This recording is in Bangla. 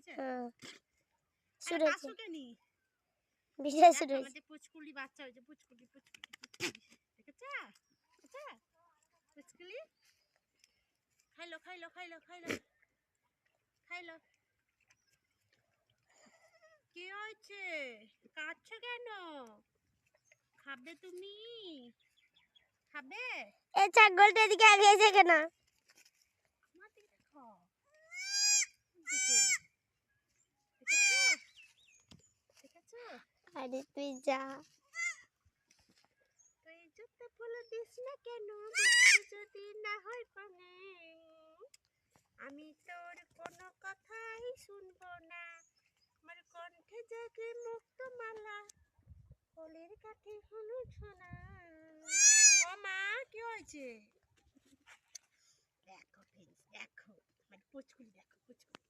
হয়েছে? হ্যাঁ শুরু হয়েছে। কাশুকেনি বিজয় শুরু হয়েছে। আমাদের পুচকুলি বাচ্চা হয়েছে, পুচকুলি পুচকুলি দেখেছ? আচ্ছা পুচকুলি খাইলো খাইলো খাইলো খাইলো খাইলো। কি হয়েছে? কাঁদছো কেন? খাবে তুমি? খাবে? এই ছাগলটা এদিকে আগিয়েছে কেন? আমার দিকে দেখো। দিকে দেখেছো? দেখেছো? আরে তুই যা। তুই জুতো ফুলে দিস না কেন? মাথায় যদি না হয় পানে, আমি তোর কোনো কথাই শুনবো না। আমার কণ্ঠে জাগে মুক্তমালা, কলের কাঠে হলুদ সোনা। ও মা, কি হয়েছে? দেখো ফ্রেন্ডস, দেখো আমার পুচকুলি, দেখো পুচকুলি।